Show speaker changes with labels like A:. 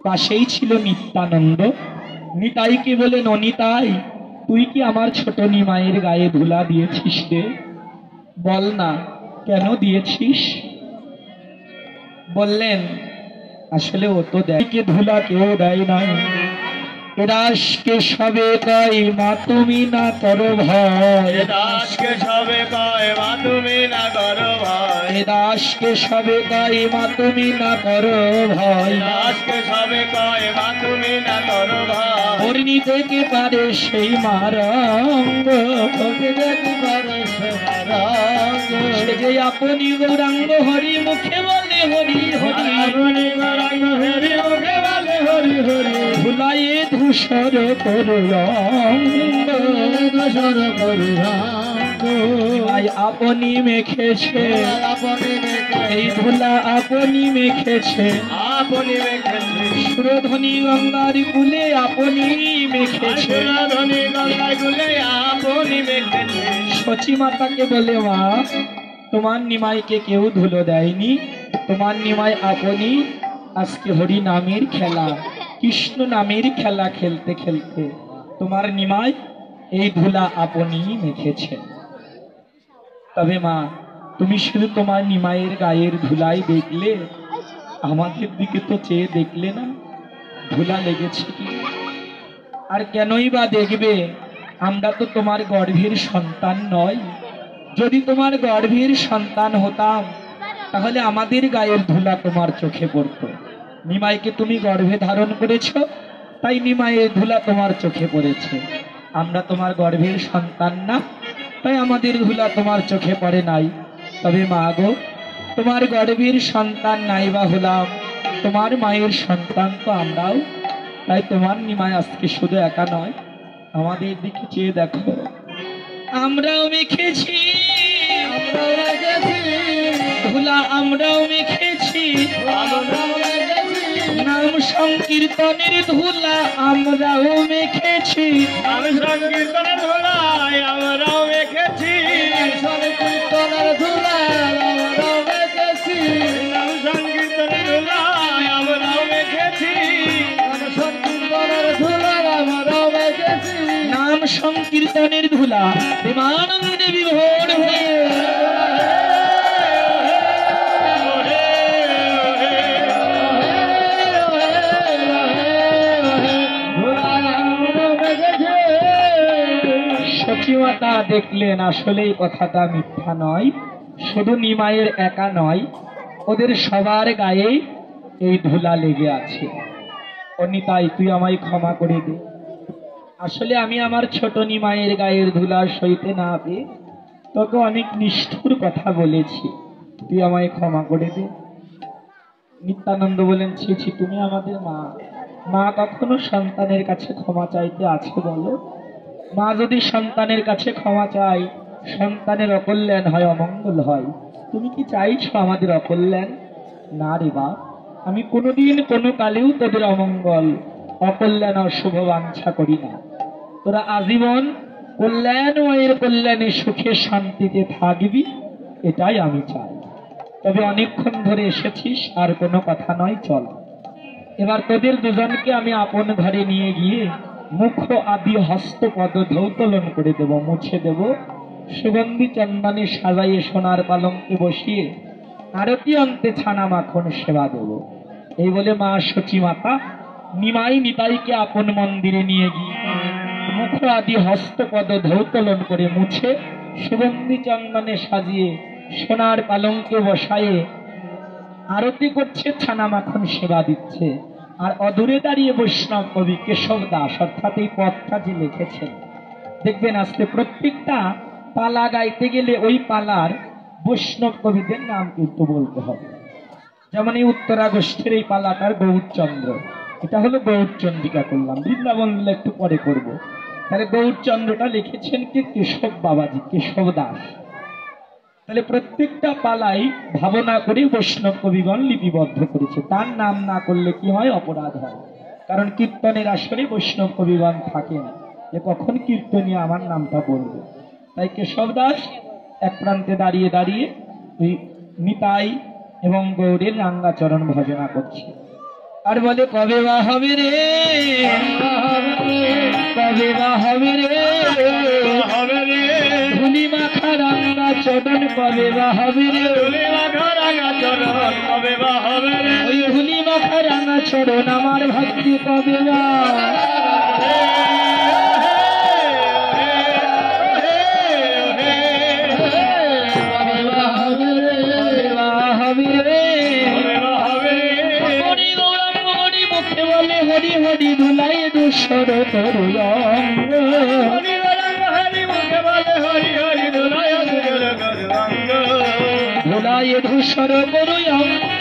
A: পাশেই ছিল নিত্যানন্দ। নিতাইকে বলেন, ও নিতাই, তুই কি আমার ছোট নিমাইয়ের গায়ে ধুলা দিয়েছিস রে? বল না, কেন দিয়েছিস? বললেন, আসলে ও তো দেখে ধুলা কেউ দেয় নাই। দাসকে সবে কয় মা তুমি না করো ভয়,
B: দাসকে সবে কয় মা তুমি না করো ভয়,
A: দাসকে সবে কয় মা তুমি না করো ভয়,
B: দাসকে সবে কয় মা তুমি না করো ভয়।
A: হরিণী থেকে পারে সেই মারঙ্গ, থেকে পারে সেই মারঙ্গ, সে যে আপনি গৌরাঙ্গ হরি মুখে বলে হরি হরি,
B: আপনি গৌরাঙ্গ হরি মুখে বলে হরি হরি।
A: ধুলায়ে ধূসর করুরঙ্গ,
B: ধূসর করুরঙ্গ,
A: আপনি মেখেছে,
B: আপনি মেখেছে,
A: এই ধুলা আপনি মেখেছে,
B: আপনি মেখেছে,
A: সুরধ্বনি গঙ্গার কুলে আপনি মেখেছে,
B: সুরধ্বনি গঙ্গার কুলে আপনি মেখেছে।
A: সচী মাতাকে বলে, মা তোমার নিমাইকে কেউ ধুলো দেয়নি, তোমার নিমাই আপনি আজকে হরি নামের খেলা, কৃষ্ণ নামের খেলা খেলতে খেলতে তোমার নিমাই এই ধুলা আপনি মেখেছে। তবে মা, তুমি শুধু তোমার নিমাইয়ের গায়ের ধুলাই দেখলে, আমাদের দিকে তো চেয়ে দেখলে না ধুলা লেগেছে কি? আর কেনই বা দেখবে? আমরা তো তোমার গর্ভের সন্তান নয়। যদি তোমার গর্ভের সন্তান হতাম তাহলে আমাদের গায়ের ধুলা তোমার চোখে পড়তো। নিমাইকে তুমি গর্ভে ধারণ করেছ, তাই নিমাইয়ের ধুলা তোমার চোখে পড়েছে। আমরা তোমার গর্ভের সন্তান না, তাই আমাদের ধুলা তোমার চোখে পড়ে নাই। তবে মা গো, তোমার গর্ভের সন্তান নাই বা হলাম, তোমার মায়ের সন্তান তো আমরাও। তাই তোমার নিমাই আজকে শুধু একা নয়, আমাদের দিকে চেয়ে দেখো, আমরাও মেখেছি,
B: আমরাও মেখেছি,
A: ধুলা আমরাও মেখেছি,
B: আমরাও মেখেছি,
A: নাম সংকীর্তনের ধুলা আমরাও মেখেছি,
B: নাম সংকীর্তনের ধুলাই আমরাও মেখেছি, সংকীর্তনের ধুলাই আমরাও মেখেছি, নাম সংকীর্তনের ধুলাই আমরাও মেখেছি, নাম সংকীর্তনের ধুলাই আমরাও মেখেছি,
A: নাম সংকীর্তনের ধুলা প্রেমানন্দে বিভোর হয়ে সচিমাতা দেখলেন আসলে এই কথাটা মিথ্যা নয়। শুধু নিমাইয়ের একা নয়, ওদের সবার গায়ে এই ধুলা লেগে আছে। অনিতাই, তুই আমায় ক্ষমা করে দে। আসলে আমি আমার ছোট নিমাইয়ের গায়ের ধুলা সইতে না পেয়ে তোকে অনেক নিষ্ঠুর কথা বলেছি, তুই আমায় ক্ষমা করে দে। নিত্যানন্দ বলেন, ছি ছি, তুমি আমাদের মা, মা কখনো সন্তানের কাছে ক্ষমা চাইতে আছে বলো? মা যদি সন্তানের কাছে ক্ষমা চাই, সন্তানের অকল্যাণ হয়, অমঙ্গল হয়। তুমি কি চাইছো আমাদের অকল্যাণ? না রে বাপ, আমি কোনোদিন কোনো কালেও তোদের অমঙ্গল, অকল্যাণ, অশুভ বাঞ্ছা করি না। তোরা আজীবন কল্যাণময়ের কল্যাণে সুখে শান্তিতে থাকবি, এটাই আমি চাই। তবে অনেকক্ষণ ধরে এসেছিস, আর কোনো কথা নয়, চল এবার তোদের দুজনকে আমি আপন ঘরে নিয়ে গিয়ে মুখ আদি হস্তপদ ধৌতলন করে দেব, মুছে দেব, সুগন্ধি চন্দনে সাজাইয়ে সোনার পালঙ্কে বসিয়ে আরতি অন্তে ছানা মাখন সেবা দেব। এই বলে মা সচী মাতা নিমাই নিতাইকে আপন মন্দিরে নিয়ে গিয়ে মুখ আদি হস্তপদ ধৌতলন করে মুছে সুগন্ধি চন্দনে সাজিয়ে সোনার পালঙ্কে বসায়ে আরতি করছে, ছানা মাখন সেবা দিচ্ছে। আর অদূরে দাঁড়িয়ে বৈষ্ণব কবি কেশব দাস, অর্থাৎ এই পথটা যে লিখেছেন, দেখবেন আজকে প্রত্যেকটা পালা গাইতে গেলে ওই পালার বৈষ্ণব কবিদের নাম কিন্তু বলতে হবে। যেমন এই উত্তরাগষ্ঠের এই পালাটার গৌরচন্দ্র, এটা হলো গৌরচন্দ্রিকা করলাম, বৃন্দাবন একটু পরে করব। তাহলে গৌরচন্দ্রটা লিখেছেন কে? কেশব বাবাজি, কেশব দাস। তাহলে প্রত্যেকটা পালাই ভাবনা করে বৈষ্ণব কবিগণ লিপিবদ্ধ করেছে। তার নাম না করলে কি হয়? অপরাধ হয়। কারণ কীর্তনের আসরে বৈষ্ণব কবিগণ থাকেন, যে কখন কীর্তনীয় আমার নামটা বলবে। তাই কেশব দাস এক প্রান্তে দাঁড়িয়ে দাঁড়িয়ে ওই নিতাই এবং গৌরের রাঙ্গাচরণ ভজনা করছে। আর বলে কবে বা হবে রে, কবে বা হবে রে,
B: হবে রে
A: ধুলি মাখা রাঙা চরণ কবে বা হবে রে,
B: ধুলি মাখা রাঙা চরণ কবে বা হবে রে
A: ওই ধুলি মাখা রাঙা চরণ আমার ভক্তি কবে বা হবে রে। হরি গৌরাঙ্গ হরি মুখে বলে হরি হরি ধুলাই দুঃসর তরু অঙ্গ,
B: হরি গৌরাঙ্গ হরি মুখে বলে হরি হরি ধুলাই দুঃসর তরু অঙ্গ।
A: ধুলাই ধূসর করু অঙ্গ,